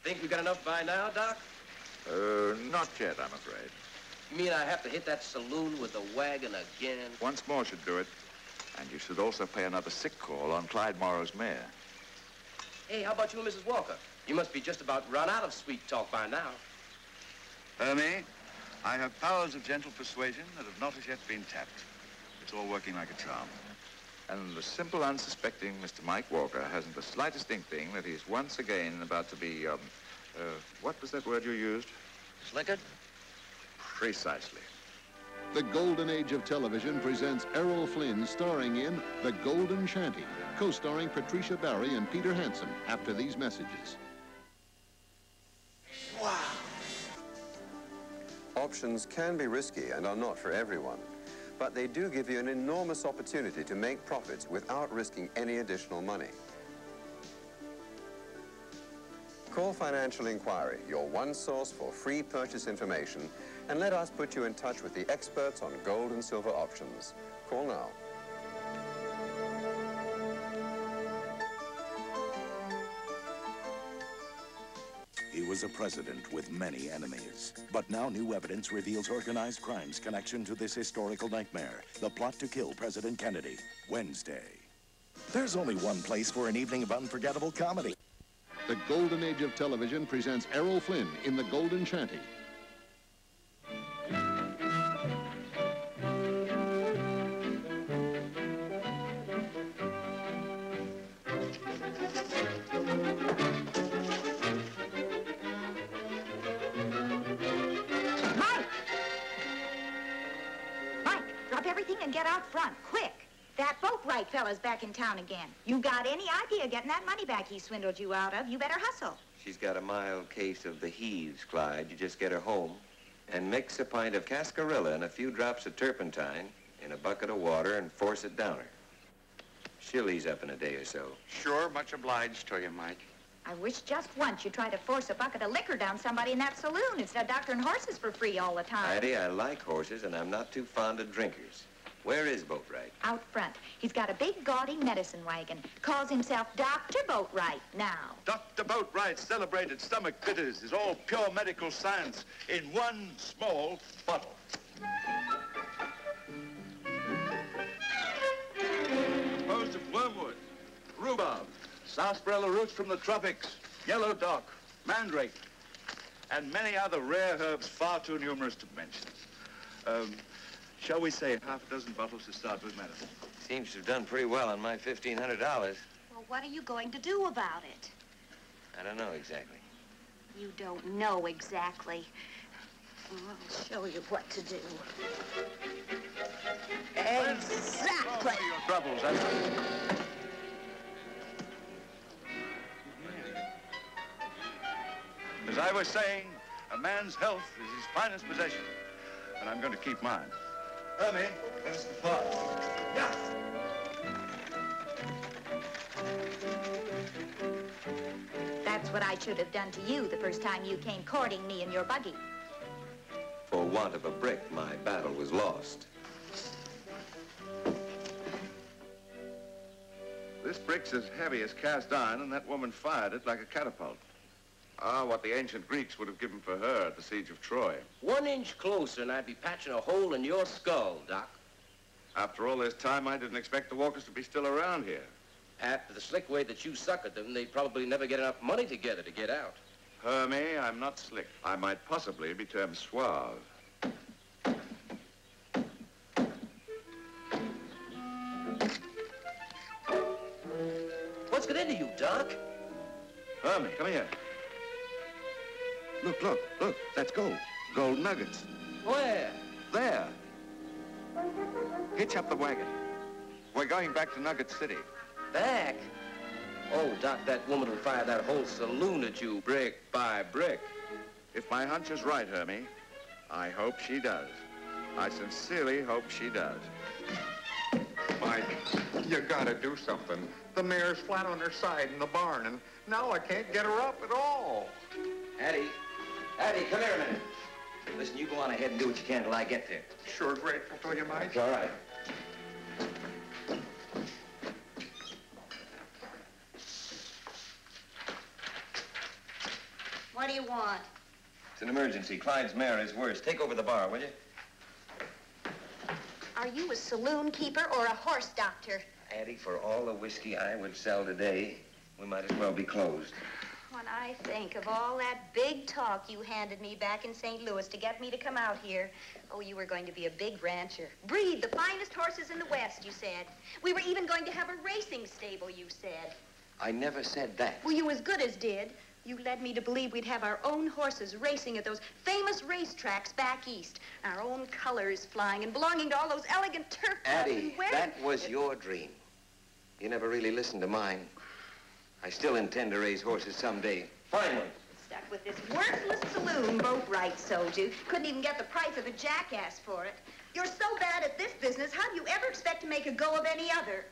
Think we got enough by now, Doc? Not yet, I'm afraid. You mean I have to hit that saloon with the wagon again? Once more should do it. And you should also pay another sick call on Clyde Morrow's mare. Hey, how about you and Mrs. Walker? You must be just about run out of sweet talk by now. Hermie, I have powers of gentle persuasion that have not as yet been tapped. It's all working like a charm. And the simple, unsuspecting Mr. Mike Walker hasn't the slightest inkling that he's once again about to be, what was that word you used? Slickered? Precisely. The Golden Age of Television presents Errol Flynn starring in The Golden Shanty, co-starring Patricia Barry and Peter Hansen after these messages. Wow. Options can be risky and are not for everyone, but they do give you an enormous opportunity to make profits without risking any additional money. Call Financial Inquiry, your one source for free purchase information, and let us put you in touch with the experts on gold and silver options. Call now. He was a president with many enemies. But now new evidence reveals organized crime's connection to this historical nightmare, the plot to kill President Kennedy, Wednesday. There's only one place for an evening of unforgettable comedy. The Golden Age of Television presents Errol Flynn in The Golden Shanty. And get out front, quick. That boatwright fella's back in town again. You got any idea getting that money back he swindled you out of, you better hustle. She's got a mild case of the heaves, Clyde. You just get her home and mix a pint of cascarilla and a few drops of turpentine in a bucket of water and force it down her. She'll ease up in a day or so. Sure, much obliged to you, Mike. I wish just once you'd try to force a bucket of liquor down somebody in that saloon instead of doctoring horses for free all the time. Addie, I like horses and I'm not too fond of drinkers. Where is Boatwright? Out front. He's got a big, gaudy medicine wagon. Calls himself Dr. Boatwright now. Dr. Boatwright's celebrated stomach bitters is all pure medical science in one small bottle. Composed of wormwood, rhubarb, sarsaparilla roots from the tropics, yellow dock, mandrake, and many other rare herbs far too numerous to mention. Shall we say half a dozen bottles to start with, madam? Seems to have done pretty well on my $1,500. Well, what are you going to do about it? I don't know exactly. You don't know exactly. Well, I'll show you what to do. Exactly. Your troubles, that's As I was saying, a man's health is his finest possession, and I'm going to keep mine. Hermie, there's the pot. Yeah. That's what I should have done to you the first time you came courting me in your buggy. For want of a brick, my battle was lost. This brick's as heavy as cast iron, and that woman fired it like a catapult. Ah, what the ancient Greeks would have given for her at the siege of Troy. 1 inch closer and I'd be patching a hole in your skull, Doc. After all this time, I didn't expect the Walkers to be still around here. After the slick way that you suckered them, they'd probably never get enough money together to get out. Hermie, I'm not slick. I might possibly be termed suave. What's got into you, Doc? Hermie, come here. Look, that's gold. Gold nuggets. Where? There. Hitch up the wagon. We're going back to Nugget City. Back? Oh, Doc, that woman will fire that whole saloon at you, brick by brick. If my hunch is right, Hermie, I hope she does. I sincerely hope she does. Mike, you gotta do something. The mare's flat on her side in the barn, and now I can't get her up at all. Addie, come here a minute. Listen, you go on ahead and do what you can till I get there. Sure grateful to you, Mike. It's all right. What do you want? It's an emergency. Clyde's mare is worse. Take over the bar, will you? Are you a saloon keeper or a horse doctor? Addie, for all the whiskey I would sell today, we might as well be closed. When I think of all that big talk you handed me back in St. Louis to get me to come out here. Oh, you were going to be a big rancher. Breed the finest horses in the West, you said. We were even going to have a racing stable, you said. I never said that. Well, you as good as did. You led me to believe we'd have our own horses racing at those famous racetracks back east. Our own colors flying and belonging to all those elegant turf clubs. Addie, that was your dream. You never really listened to mine. I still intend to raise horses someday. Fine one. Stuck with this worthless saloon, boat rights sold you. Couldn't even get the price of a jackass for it. You're so bad at this business, how do you ever expect to make a go of any other?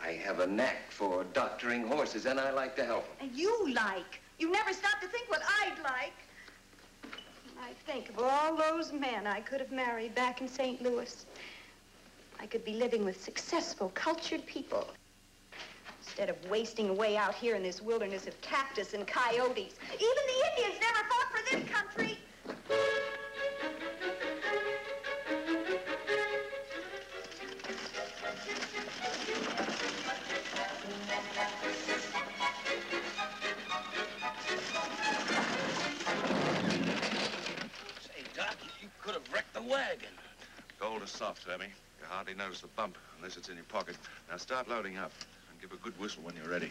I have a knack for doctoring horses, and I like to help them. And you like. You never stop to think what I'd like. I think of all those men I could have married back in St. Louis. I could be living with successful, cultured people. Instead of wasting away out here in this wilderness of cactus and coyotes. Even the Indians never fought for this country. Say, Doc, you could have wrecked the wagon. Gold is soft, Hermie. You hardly notice the bump unless it's in your pocket. Now start loading up and give a good whistle when you're ready.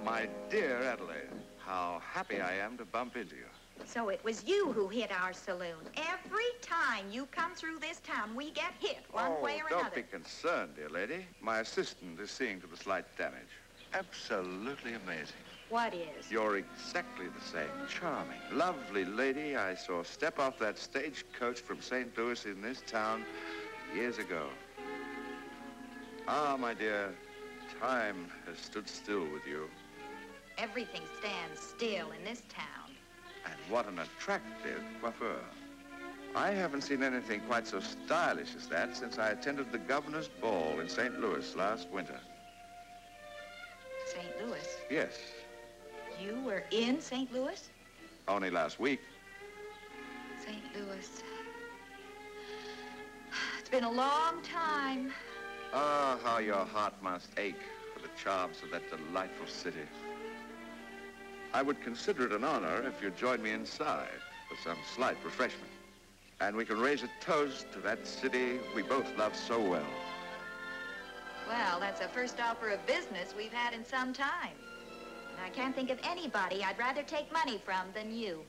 My dear Adelaide, how happy I am to bump into you. So it was you who hit our saloon. Every time you come through this town, we get hit one way or another. Don't be concerned, dear lady. My assistant is seeing to the slight damage. Absolutely amazing. What is? You're exactly the same. Charming, lovely lady I saw step off that stagecoach from St. Louis in this town years ago. Ah, my dear, time has stood still with you. Everything stands still in this town. And what an attractive coiffure. I haven't seen anything quite so stylish as that since I attended the governor's ball in St. Louis last winter. St. Louis? Yes. You were in St. Louis? Only last week. St. Louis. It's been a long time. Ah, how your heart must ache for the charms of that delightful city. I would consider it an honor if you'd join me inside for some slight refreshment. And we can raise a toast to that city we both love so well. Well, that's the first offer of business we've had in some time. And I can't think of anybody I'd rather take money from than you.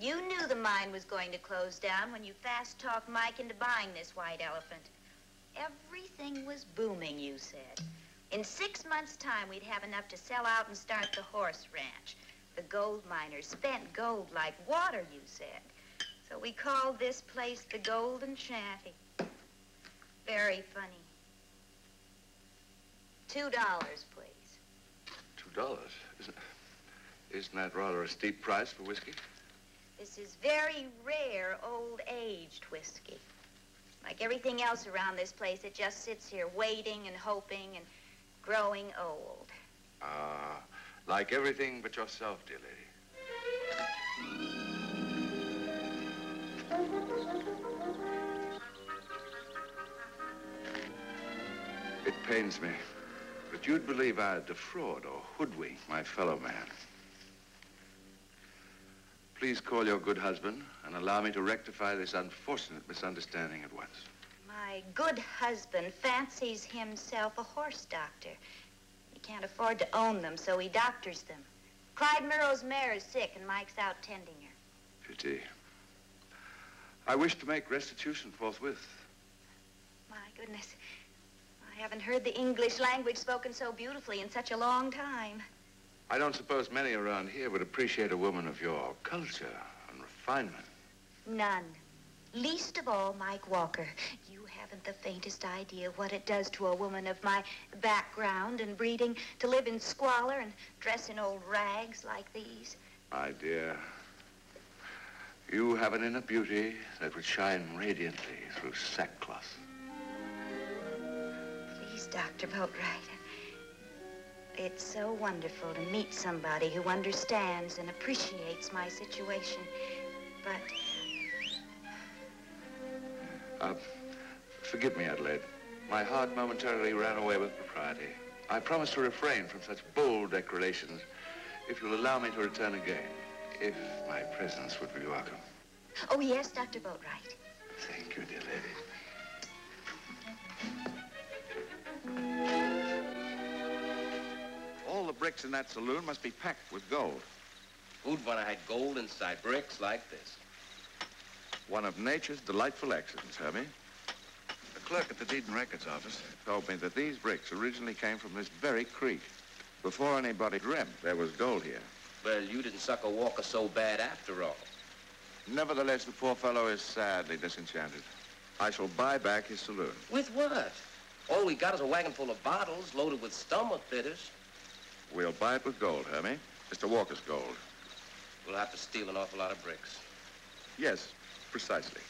You knew the mine was going to close down when you fast-talked Mike into buying this white elephant. Everything was booming, you said. In 6 months' time, we'd have enough to sell out and start the horse ranch. The gold miners spent gold like water, you said. So we called this place the Golden Shanty. Very funny. $2, please. $2? Isn't that rather a steep price for whiskey? This is very rare old-aged whiskey. Like everything else around this place, it just sits here waiting and hoping and growing old. Ah, like everything but yourself, dear lady. It pains me, but you'd believe I'd defraud or hoodwink my fellow man. Please call your good husband and allow me to rectify this unfortunate misunderstanding at once. My good husband fancies himself a horse doctor. He can't afford to own them, so he doctors them. Clyde Murrow's mare is sick, and Mike's out tending her. Pity. I wish to make restitution forthwith. My goodness. I haven't heard the English language spoken so beautifully in such a long time. I don't suppose many around here would appreciate a woman of your culture and refinement. None. Least of all, Mike Walker. You haven't the faintest idea what it does to a woman of my background and breeding to live in squalor and dress in old rags like these. My dear, You have an inner beauty that would shine radiantly through sackcloth. Please, Dr. Boatwright. It's so wonderful to meet somebody who understands and appreciates my situation. But... Forgive me, Adelaide. My heart momentarily ran away with propriety. I promise to refrain from such bold declarations if you'll allow me to return again, if my presence would be welcome. Oh, yes, Dr. Boatwright. Thank you, dear lady. All the bricks in that saloon must be packed with gold. Who'd want to hide gold inside bricks like this? One of nature's delightful accidents, Hermie. The clerk at the Deed and Records office told me that these bricks originally came from this very creek. Before anybody dreamt there was gold here. Well, you didn't suck a Walker so bad after all. Nevertheless, the poor fellow is sadly disenchanted. I shall buy back his saloon. With what? All we got is a wagon full of bottles loaded with stomach bitters. We'll buy it with gold, Hermie. Mr. Walker's gold. We'll have to steal an awful lot of bricks. Yes, precisely.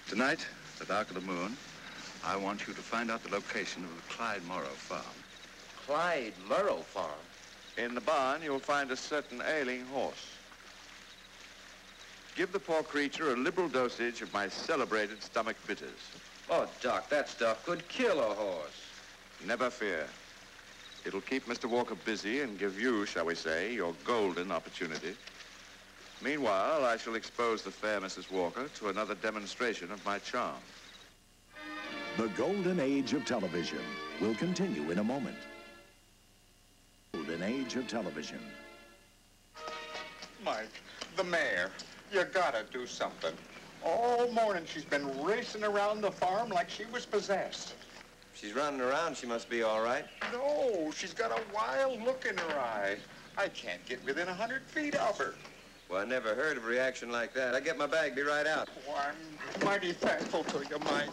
Tonight, at the dark of the moon, I want you to find out the location of the Clyde Morrow farm. Clyde Morrow farm? In the barn, you'll find a certain ailing horse. Give the poor creature a liberal dosage of my celebrated stomach bitters. Oh, Doc, that stuff could kill a horse. Never fear. It'll keep Mr. Walker busy and give you, shall we say, your golden opportunity. Meanwhile, I shall expose the fair Mrs. Walker to another demonstration of my charm. The golden age of television will continue in a moment. Golden age of television. Mike, the mayor, you gotta do something. All morning she's been racing around the farm like she was possessed. She's running around. She must be all right. No, she's got a wild look in her eye. I can't get within 100 feet of her. Well, I never heard of a reaction like that. I'll get my bag, be right out. Oh, I'm mighty thankful to you, Mike.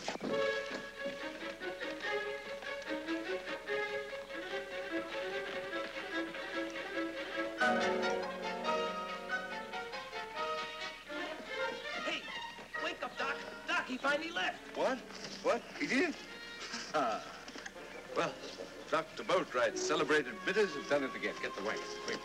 Hey, wake up, Doc. Doc, he finally left. What? What? He did? Well, Dr. Boatwright's celebrated bitters have done it again. Get the wax, quick.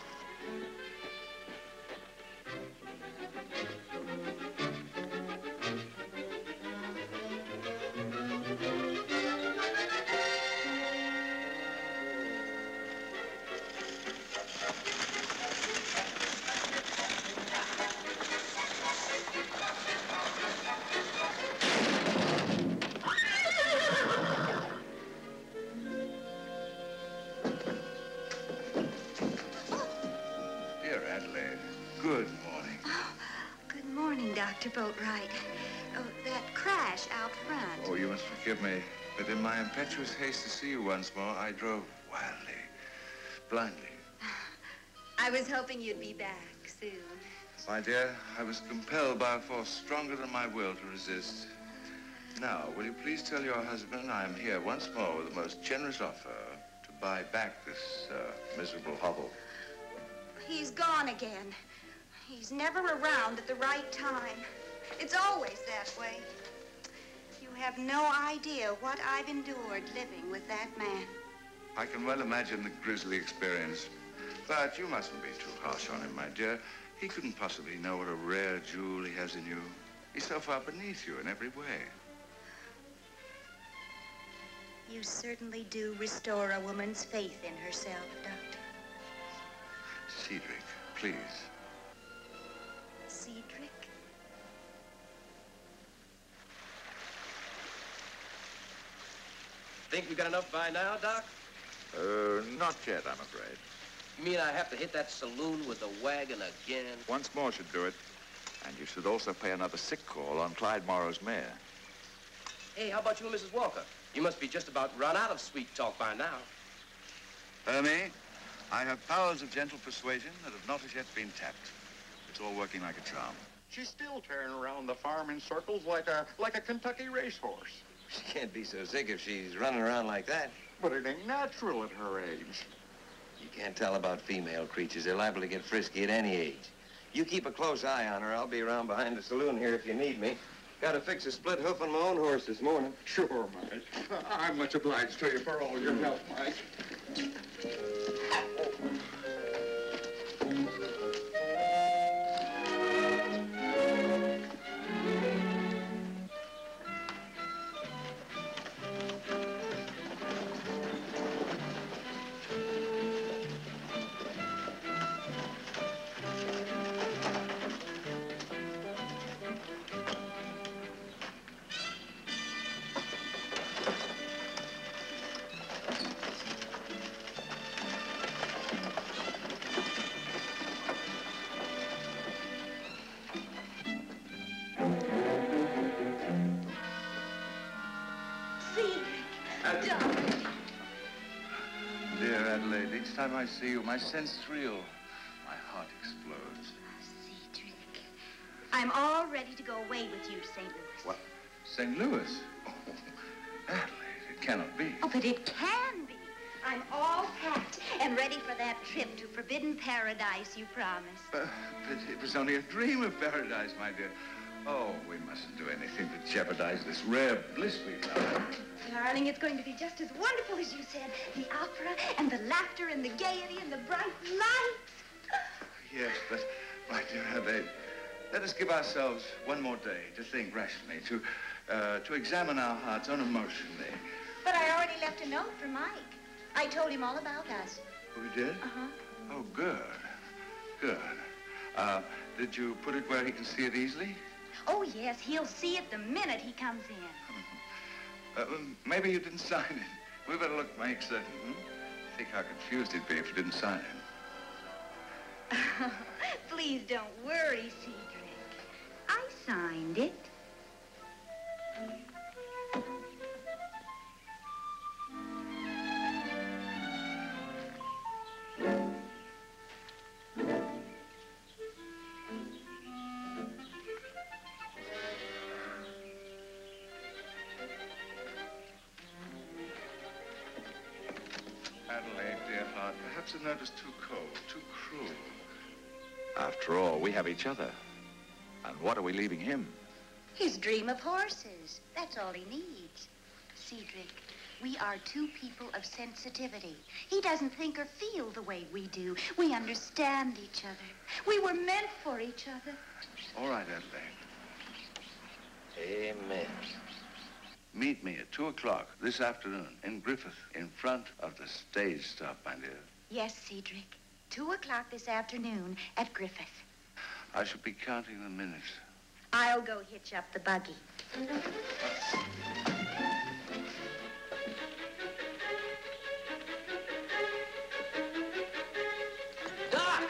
Dr. Boatwright. Oh, that crash out front. Oh, you must forgive me, but in my impetuous haste to see you once more, I drove wildly, blindly. I was hoping you'd be back soon. My dear, I was compelled by a force stronger than my will to resist. Now, will you please tell your husband I am here once more with the most generous offer to buy back this miserable hovel? He's gone again. He's never around at the right time. It's always that way. You have no idea what I've endured living with that man. I can well imagine the grisly experience. But you mustn't be too harsh on him, my dear. He couldn't possibly know what a rare jewel he has in you. He's so far beneath you in every way. You certainly do restore a woman's faith in herself, Doctor. Cedric, please. Cedric? Think we got enough by now, Doc? Not yet, I'm afraid. You mean I have to hit that saloon with the wagon again? Once more should do it. And you should also pay another sick call on Clyde Morrow's mare. Hey, how about you and Mrs. Walker? You must be just about run out of sweet talk by now. Hermie, I have powers of gentle persuasion that have not as yet been tapped. It's all working like a charm. She's still tearing around the farm in circles like a Kentucky racehorse. She can't be so sick if she's running around like that. But it ain't natural at her age. You can't tell about female creatures. They're liable to get frisky at any age. You keep a close eye on her. I'll be around behind the saloon here if you need me. Got to fix a split hoof on my own horse this morning. Sure, Mike. I'm much obliged to you for all your help, Mike. Dear Adelaide, each time I see you, my sense thrill. My heart explodes. Cedric, I'm all ready to go away with you to St. Louis. What? St. Louis? Oh, Adelaide, it cannot be. Oh, but it can be. I'm all packed and ready for that trip to Forbidden Paradise you promised. But it was only a dream of paradise, my dear. Oh, we mustn't do anything to jeopardize this rare bliss we've got. Darling, it's going to be just as wonderful as you said. The opera and the laughter and the gaiety and the bright lights. Yes, but, my dear Adelaide, let us give ourselves one more day to think rationally, to examine our hearts unemotionally. But I already left a note for Mike. I told him all about us. Oh, you did? Uh-huh. Oh, good. Good. Did you put it where he can see it easily? Oh, yes, he'll see it the minute he comes in. Maybe you didn't sign it. We better make certain. Think how confused he'd be if you didn't sign it. Please don't worry, Cedric. I signed it. Adelaide, dear heart, perhaps the note is too cold, too cruel. After all, we have each other. And what are we leaving him? His dream of horses. That's all he needs. Cedric, we are two people of sensitivity. He doesn't think or feel the way we do. We understand each other. We were meant for each other. All right, Adelaide. Amen. Meet me at 2 o'clock this afternoon in Griffith, in front of the stage stop, my dear. Yes, Cedric. 2 o'clock this afternoon at Griffith. I shall be counting the minutes. I'll go hitch up the buggy. Doc!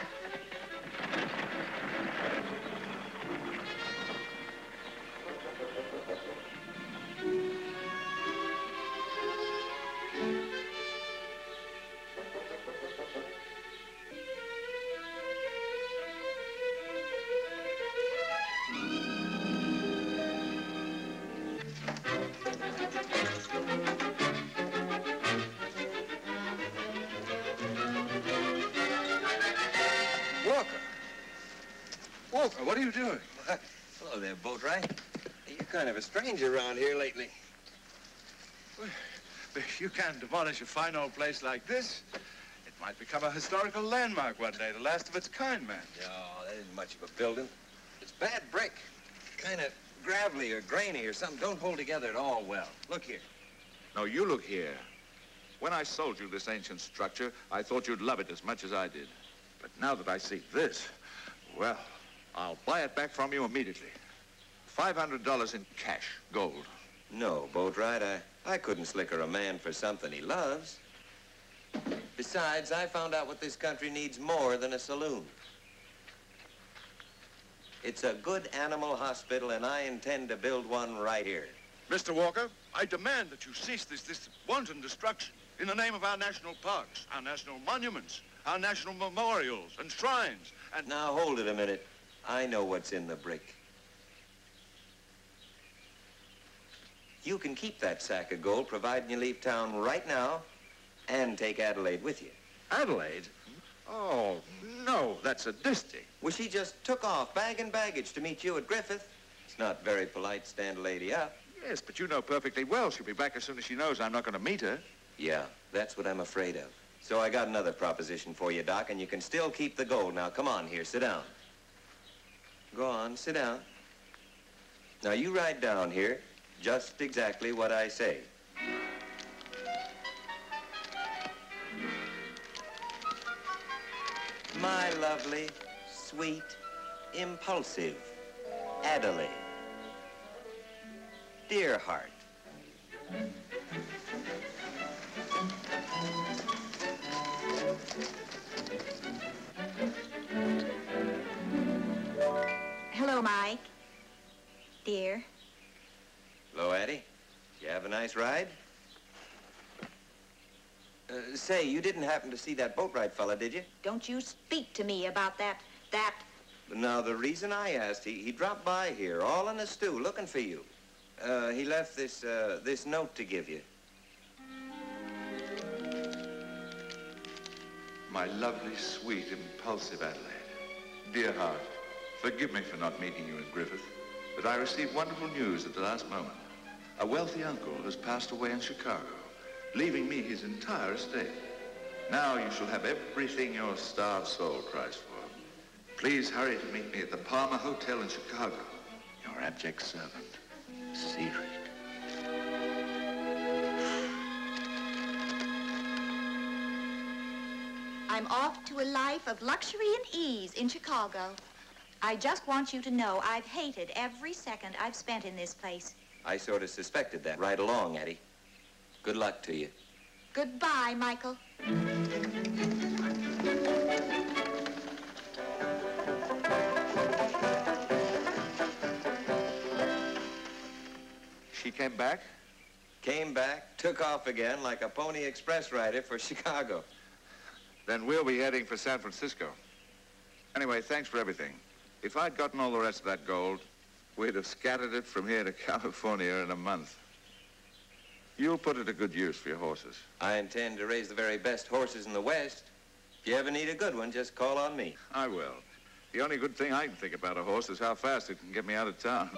Walker, what are you doing? Hello there, Boatwright. You're kind of a stranger around here lately. Well, if you can't demolish a fine old place like this, it might become a historical landmark one day, the last of its kind, man. No, that isn't much of a building. It's bad brick. Kind of gravelly or grainy or something. Don't hold together at all well. Look here. No, you look here. When I sold you this ancient structure, I thought you'd love it as much as I did. But now that I see this, well, I'll buy it back from you immediately. $500 in cash, gold. No, Boatwright, I couldn't slicker a man for something he loves. Besides, I found out what this country needs more than a saloon. It's a good animal hospital, and I intend to build one right here. Mr. Walker, I demand that you cease this wanton destruction in the name of our national parks, our national monuments, our national memorials and shrines, and... Now, hold it a minute. I know what's in the brick. You can keep that sack of gold, providing you leave town right now and take Adelaide with you. Adelaide? Oh, no, that's sadistic. Well, she just took off, bag and baggage, to meet you at Griffith. It's not very polite to stand a lady up. Yes, but you know perfectly well she'll be back as soon as she knows I'm not going to meet her. Yeah, that's what I'm afraid of. So I got another proposition for you, Doc, and you can still keep the gold. Now, come on here, sit down. Go on, sit down. Now, you write down here just exactly what I say. My lovely, sweet, impulsive Adelaide. Dear heart. Hello, Mike. Dear. Hello, Addie. You have a nice ride? Say, you didn't happen to see that boatwright fella, did you? Don't you speak to me about that. Now, the reason I asked, he dropped by here, all in a stew, looking for you. He left this note to give you. My lovely, sweet, impulsive Adelaide. Dear heart, forgive me for not meeting you in Griffith, but I received wonderful news at the last moment. A wealthy uncle has passed away in Chicago, leaving me his entire estate. Now you shall have everything your starved soul cries for. Please hurry to meet me at the Palmer Hotel in Chicago. Your abject servant, Cedric. I'm off to a life of luxury and ease in Chicago. I just want you to know I've hated every second I've spent in this place. I sort of suspected that right along, Addie. Good luck to you. Goodbye, Michael. She came back? Came back, took off again like a Pony Express rider for Chicago. Then we'll be heading for San Francisco. Anyway, thanks for everything. If I'd gotten all the rest of that gold, we'd have scattered it from here to California in a month. You'll put it to good use for your horses. I intend to raise the very best horses in the West. If you ever need a good one, just call on me. I will. The only good thing I can think about a horse is how fast it can get me out of town.